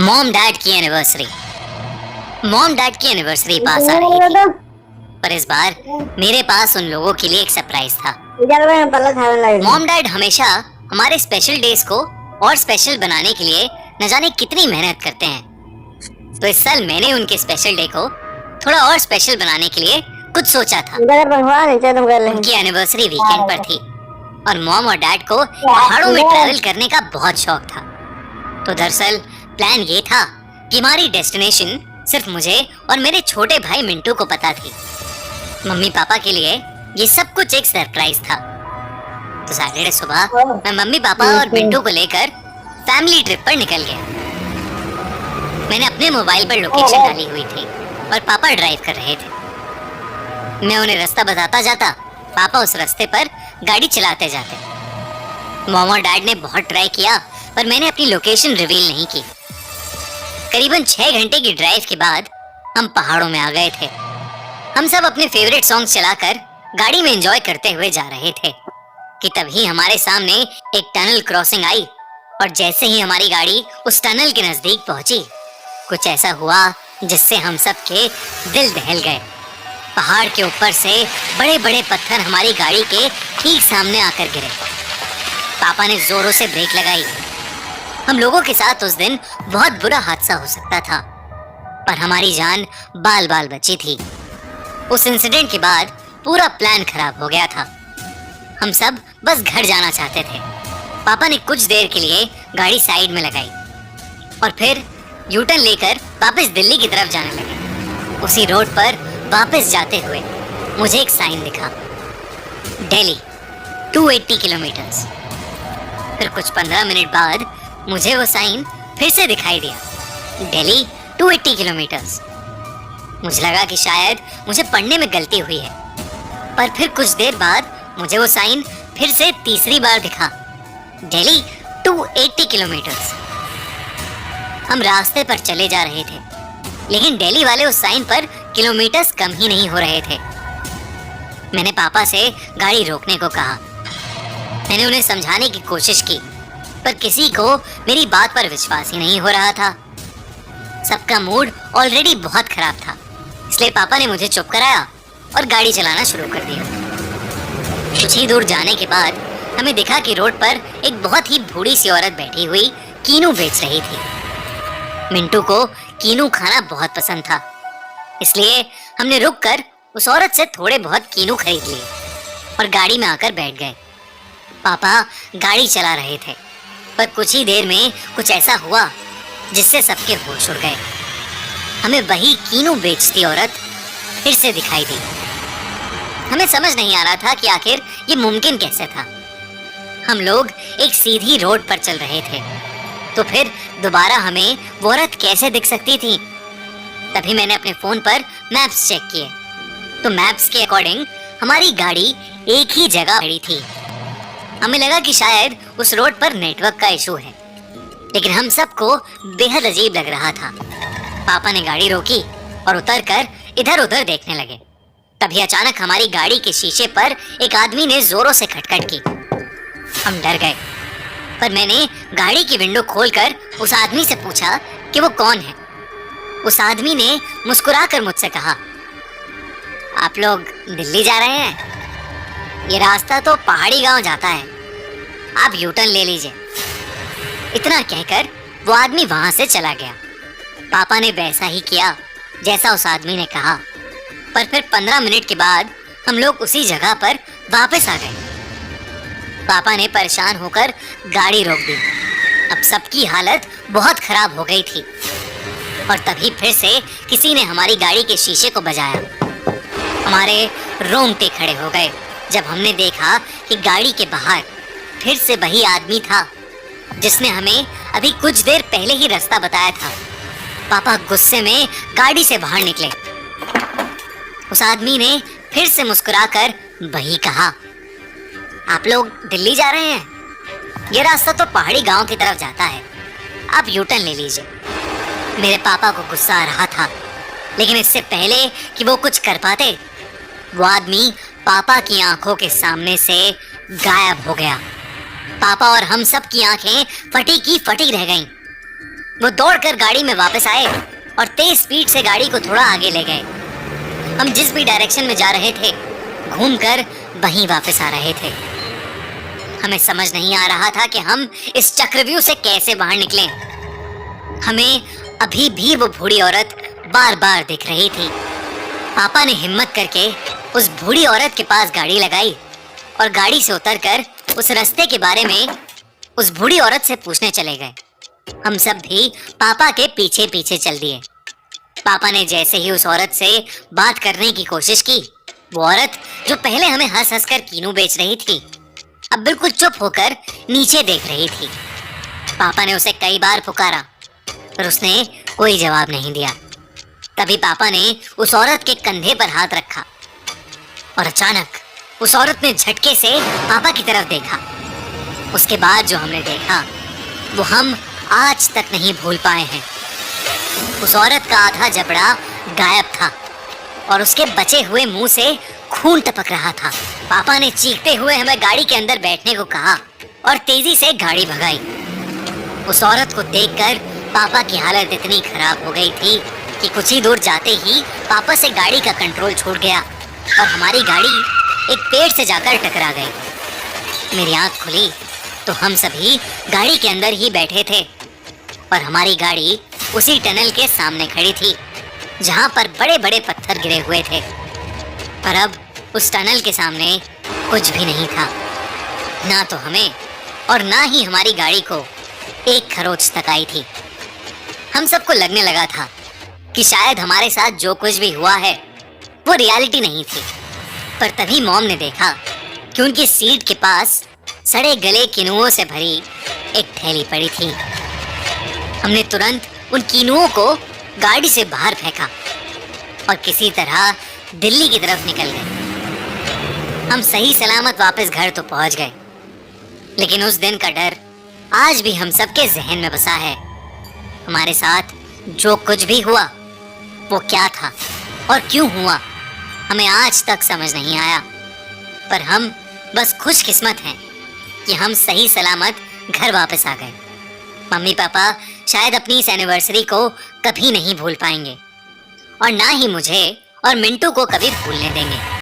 Mom dad की anniversary पास आ रही थी, पर इस बार मेरे पास उन लोगों के लिए एक सरप्राइज था। मॉम डैड हमेशा हमारे स्पेशल डेज को और स्पेशल बनाने के लिए न जाने कितनी मेहनत करते हैं। तो इस साल मैंने उनके स्पेशल डे को थोड़ा और स्पेशल बनाने के लिए कुछ सोचा था। उनकी एनिवर्सरी वीकेंड पर थी और मॉम और डैड को पहाड़ों में ट्रैवल करने का बहुत शौक था। तो दरअसल प्लान ये था कि हमारी डेस्टिनेशन सिर्फ मुझे और मेरे छोटे भाई मिंटू को पता थी। मम्मी पापा के लिए ये सब कुछ एक सरप्राइज था। तो सैटरडे सुबह मैं मम्मी पापा और मिंटू को लेकर फैमिली ट्रिप पर निकल गया। मैंने अपने मोबाइल पर लोकेशन डाली हुई थी और पापा ड्राइव कर रहे थे। मैं उन्हें रास्ता बताता जाता, पापा उस रास्ते पर गाड़ी चलाते जाते। मॉम और डैड ने बहुत ट्राई किया पर मैंने अपनी लोकेशन रिवील नहीं की। करीबन 6 घंटे की ड्राइव के बाद हम पहाड़ों में आ गए थे। हम सब अपने फेवरेट सॉन्ग्स चलाकर गाड़ी में एंजॉय करते हुए जा रहे थे कि तभी हमारे सामने एक टनल क्रॉसिंग आई और जैसे ही हमारी गाड़ी उस टनल के नजदीक पहुंची, कुछ ऐसा हुआ जिससे हम सब के दिल दहल गए। पहाड़ के ऊपर से बड़े बड़े पत्थर हमारी गाड़ी के ठीक सामने आकर गिरे। पापा ने जोरों से ब्रेक लगाई। हम लोगों के साथ उस दिन बहुत बुरा हादसा हो सकता था, पर हमारी जान बाल बाल बची थी। उस इंसिडेंट के बाद पूरा प्लान खराब हो गया था। हम सब बस घर जाना चाहते थे। पापा ने कुछ देर के लिए गाड़ी साइड में लगाई और फिर यू टर्न लेकर वापस दिल्ली की तरफ जाने लगे। उसी रोड पर वापस जाते हुए मुझे एक साइन दिखा, दिल्ली 280 किलोमीटर्स। फिर कुछ 15 मिनट बाद मुझे वो साइन फिर से दिखाई दिया, दिल्ली 280 किलोमीटर्स। मुझे लगा कि शायद मुझे पढ़ने में गलती हुई है, पर फिर कुछ देर बाद मुझे वो साइन फिर से तीसरी बार दिखा, दिल्ली 280 किलोमीटर्स। हम रास्ते पर चले जा रहे थे, लेकिन दिल्ली वाले उस साइन पर किलोमीटर्स कम ही नहीं हो रहे थे। मैंने पापा से गाड़ी रोकने को कहा। मैंने उन्हें समझाने की कोशिश की, पर किसी को मेरी बात पर विश्वास ही नहीं हो रहा था। सबका मूड ऑलरेडी बहुत खराब था, इसलिए पापा ने मुझे चुप कराया और गाड़ी चलाना शुरू कर दिया। कुछ ही दूर जाने के बाद हमें दिखा कि रोड पर एक बहुत ही बूढ़ी सी औरत बैठी हुई कीनू बेच रही थी। मिंटू को कीनू खाना बहुत पसंद था, इसलिए हमने रुककर उस औरत से थोड़े बहुत कीनू खरीद लिए और गाड़ी में आकर बैठ गए। पापा गाड़ी चला रहे थे, पर कुछ ही देर में कुछ ऐसा हुआ जिससे सबके होश उड़ गए। हमें वही कीनू बेचती औरत फिर से दिखाई दी। हमें समझ नहीं आ रहा था कि आखिर ये मुमकिन कैसे था। हम लोग एक सीधी रोड पर चल रहे थे, तो फिर दोबारा हमें वो औरत कैसे दिख सकती थी? तभी मैंने अपने फोन पर मैप्स चेक किए, तो मैप्स के अकॉर्डिंग हमारी गाड़ी एक ही जगह खड़ी थी। हमें लगा कि शायद उस रोड पर नेटवर्क का इशू है, लेकिन हम सबको बेहद अजीब लग रहा था। पापा ने गाड़ी रोकी और उतरकर इधर उधर देखने लगे। तभी अचानक हमारी गाड़ी के शीशे पर एक आदमी ने जोरों से खटखट की। हम डर गए, पर मैंने गाड़ी की विंडो खोलकर उस आदमी से पूछा कि वो कौन है। उस आदमी ने मुस्कुराकर मुझसे कहा, आप लोग दिल्ली जा रहे हैं? ये रास्ता तो पहाड़ी गांव जाता है, आप यू टर्न ले लीजिए। इतना कहकर वो आदमी वहां से चला गया। पापा ने वैसा ही किया जैसा उस आदमी ने कहा, पर फिर 15 मिनट के बाद हम लोग उसी जगह पर वापस आ गए। पापा ने परेशान होकर गाड़ी रोक दी। अब सबकी हालत बहुत खराब हो गई थी और तभी फिर से किसी ने हमारी गाड़ी के शीशे को बजाया। हमारे रोंगटे खड़े हो गए जब हमने देखा कि गाड़ी के बाहर फिर से वही आदमी था जिसने हमें अभी कुछ देर पहले ही रास्ता बताया था। पापा गुस्से में गाड़ी से बाहर निकले। उस आदमी ने फिर से मुस्कुराकर वही कहा, आप लोग दिल्ली जा रहे हैं? ये रास्ता तो पहाड़ी गांव की तरफ जाता है, आप यू टर्न ले लीजिए। मेरे पापा को गुस्सा आ रहा था, लेकिन इससे पहले कि वो कुछ कर पाते, वो आदमी पापा की आंखों के सामने से गायब हो गया। पापा और हम सब की आंखें फटी की फटी रह गईं। वो दौड़कर गाड़ी में वापस आए और तेज स्पीड से गाड़ी को थोड़ा आगे ले गए। हम जिस भी डायरेक्शन में जा रहे थे घूमकर वहीं वापस आ रहे थे। हमें समझ नहीं आ रहा था कि हम इस चक्रव्यूह से कैसे बाहर निकलें। हमें अभी भी वो बूढ़ी औरत बार बार दिख रही थी। पापा ने हिम्मत करके उस बूढ़ी औरत के पास गाड़ी लगाई और गाड़ी से उतरकर उस रास्ते के बारे में उस बूढ़ी औरत से पूछने चले गए। हम सब भी पापा के पीछे पीछे चल दिए। पापा ने जैसे ही उस औरत से बात करने की कोशिश की, वो औरत जो पहले हमें हंस हंस कर कीनू बेच रही थी, अब बिल्कुल चुप होकर नीचे देख रही थी। पापा ने उसे कई बार पुकारा पर उसने कोई जवाब नहीं दिया। तभी पापा ने उस औरत के कंधे पर हाथ रखा और अचानक उस औरत ने झटके से पापा की तरफ देखा। उसके बाद जो हमने देखा वो हम आज तक नहीं भूल पाए हैं। उस औरत का आधा जबड़ा गायब था और उसके बचे हुए मुंह से खून टपक रहा था। पापा ने चीखते हुए हमें गाड़ी के अंदर बैठने को कहा और तेजी से गाड़ी भगाई। उस औरत को देखकर पापा की हालत इतनी खराब हो गई थी कि कुछ ही दूर जाते ही पापा से गाड़ी का कंट्रोल छूट गया और हमारी गाड़ी एक पेड़ से जाकर टकरा गई। मेरी आंख खुली तो हम सभी गाड़ी के अंदर ही बैठे थे और हमारी गाड़ी उसी टनल के सामने खड़ी थी जहां पर बड़े बड़े पत्थर गिरे हुए थे। पर अब उस टनल के सामने कुछ भी नहीं था, ना तो हमें और ना ही हमारी गाड़ी को एक खरोच तक आई थी। हम सबको लगने लगा था कि शायद हमारे साथ जो कुछ भी हुआ है वो रियलिटी नहीं थी। पर तभी मॉम ने देखा कि उनकी सीट के पास सड़े गले किनुओं से भरी एक थैली पड़ी थी। हमने तुरंत उन किनुओं को गाड़ी से बाहर फेंका और किसी तरह दिल्ली की तरफ निकल गए। हम सही सलामत वापस घर तो पहुंच गए, लेकिन उस दिन का डर आज भी हम सबके जहन में बसा है। हमारे साथ जो कुछ भी हुआ वो क्या था और क्यों हुआ हमें आज तक समझ नहीं आया। पर हम बस खुशकिस्मत हैं कि हम सही सलामत घर वापस आ गए। मम्मी पापा शायद अपनी इस एनिवर्सरी को कभी नहीं भूल पाएंगे और ना ही मुझे और मिंटू को कभी भूलने देंगे।